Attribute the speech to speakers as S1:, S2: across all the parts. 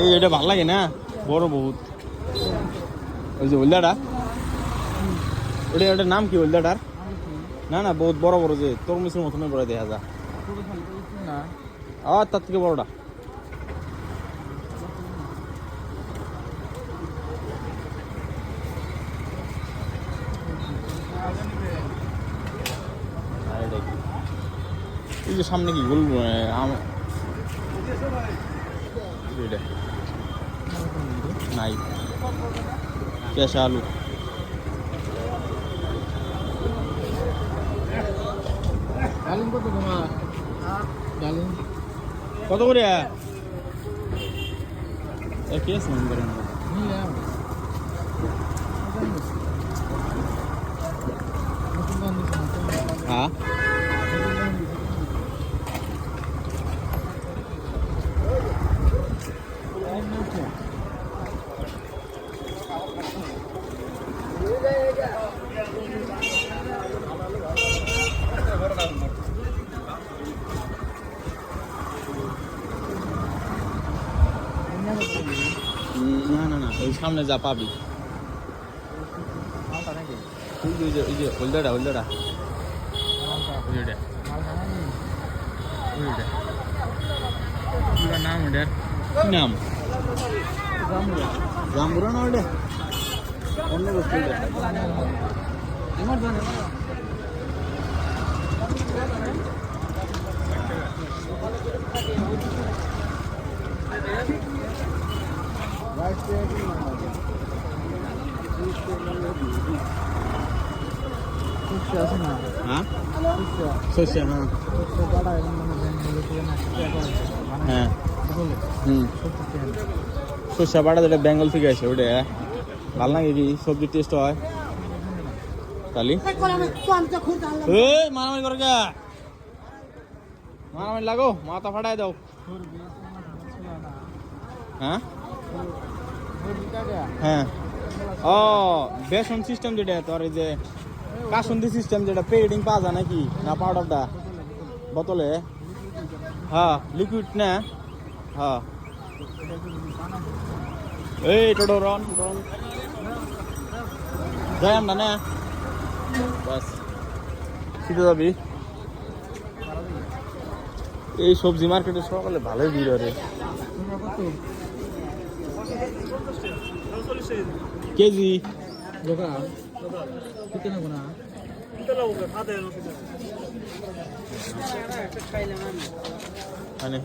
S1: এই এটা ভাল লাগে না, বড় বহুত। ওই যে হলদাটা, ওটার নাম কি হলদাটার? না না, বহুত বড় বড় যে তরমুজের মতনই বড় দেখা যায়। তার থেকে বড়টা। এই যে সামনে কি গোল নাই, কেশা আলু।
S2: ডালিম কত তোমার? ডালিম
S1: কত করে? কি আছে হ্যাঁ, না না না, ওই সামনে যা পাবি। ওই যে হলদাটা হলদাটা নাম, ওটার কি নাম? জাম্বুরা না, ওটা অন্য বস্তু। হ্যাঁ, শস্য, হ্যাঁ, শস্য বাটা যেটা বেঙ্গল থেকে আসে, ওটা ভালো লাগে কি? সবজির টেস্ট হয় তালি। মারামারি করে কে? মারামারি লাগো, মাথা ফাটাই দাও। হ্যাঁ হ্যাঁ, ও বেসন সিস্টেম যেটা তোর, এই যে কাসন্দি সিস্টেম যেটা পেডিং পাওয়া যায় নাকি না পাউডারটা বোতলে? হ্যাঁ, লিকুইড না? হ্যাঁ, এই টোটো রন রন যাই আমরা না, বাস শীতে যাবি। এই সবজি মার্কেটে সকালে ভালোই ভিড় রে। কেজি মানে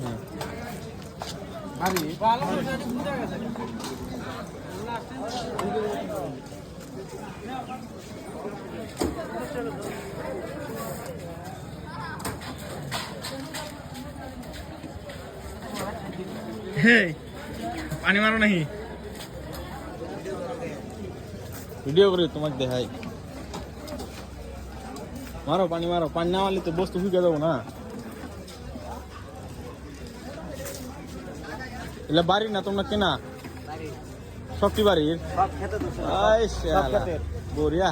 S1: হ্যাঁ, পানি মারো নাকি? ভিডিও করে তোমাকে দেখাই। মারো পানি, মারো পানি, না মারলে তো বস্তু শুকিয়ে যাবো না। এগুলা বাড়ির না তোমরা কেনা? সবটি বাড়ির। বড়িয়া,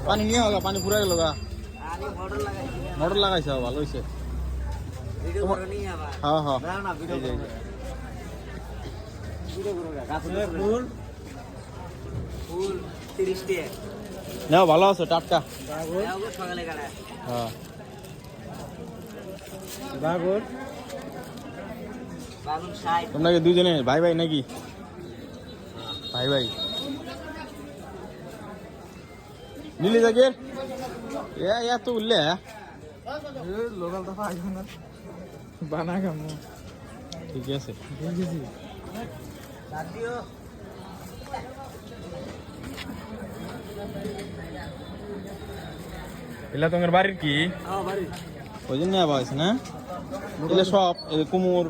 S1: পানি নিয়ে হোক, পানি পুরা গেল গা। মোটর লাগাইছে, ভালো হয়েছে। হ্যাঁ হ্যাঁ, না ভালো আছে, টাটকা। হ্যাঁ, তোমরা কি দুজনে ভাই ভাই নাকি? ভাই ভাই নীলি জাগের এত উঠলে
S2: লোকাল তো পাই না, বানা কামো।
S1: ঠিক আছে, এলা তোমার বাড়ির কি? ওই জন্য আছে না, এগুলো সব কুমুর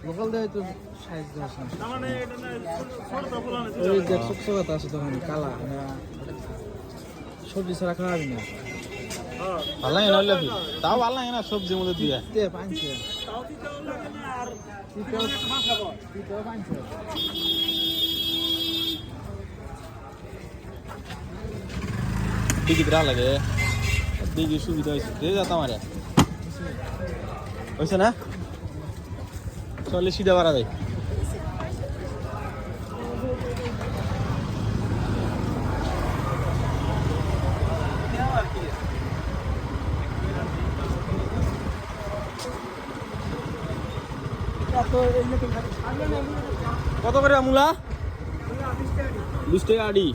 S2: লোকাল দেয় তো সাইজ আছে তখন কালা সবজি ছাড়া খাওয়াবি না।
S1: ভালো লাগে না, তাও ভালো লাগে না সবজির মধ্যে দিয়ে। দিঘি বিরা লাগে, দিঘি সুবিধা হয়েছে, দিয়ে যেতাম আরে হয়েছে না। চলে সিধা বাড়া যায়। কত করে মূলা? 20 টাকা আড়ি।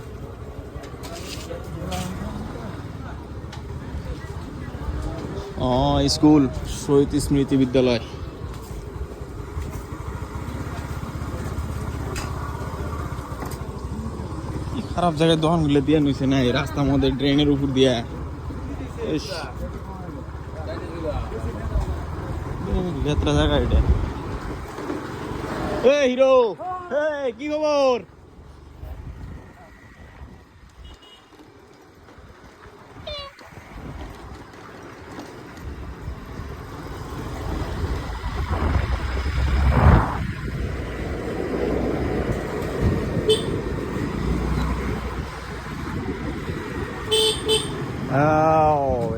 S1: স্কুল শহীদ স্মৃতি বিদ্যালয়। কি খারাপ জায়গায় দোকানগুলো দিয়ে নিছে না, এই রাস্তার মধ্যে ড্রেনের উপর দিয়ে। ভেতরা জায়গা এটা। হিরো, কি খবর?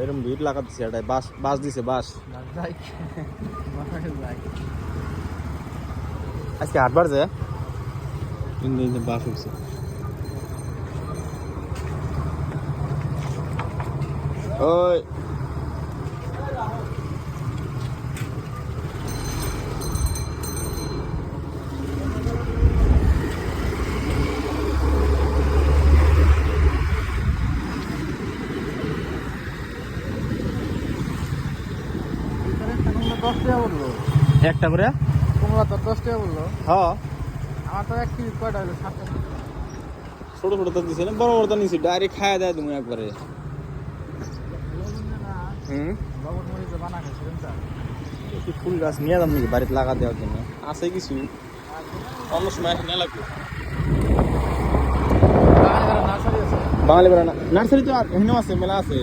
S1: এরকম ভিড় লাগাচ্ছে এটাই। বাস দিছে, বাস আজকে 8 বার যায় বাস হচ্ছে। ওই একটা করে
S2: কমলা তো 10 টাকা বললো।
S1: হ্যাঁ,
S2: আমার তো 1 কেজি কয়টা হলো? 7 টাকা।
S1: ছোট ছোট তো দিছে না, বড় বড় তো নিছি। ডাইরেক্ট খাওয়া দেয় তুমি একবারে।
S2: লবণ মরিচ বানা খাইছিলাম তো।
S1: একটু ফুল গাছ নিয়ে যাম নাকি বাড়িতে লাগা দেওয়ার জন্য? আছে কিছু, অন্য সময় আসে না লাগবে।
S2: নার্সারি আছে।
S1: বাঙালি বেড়া নার্সারি তো আর এখানেও আছে, মেলা আছে।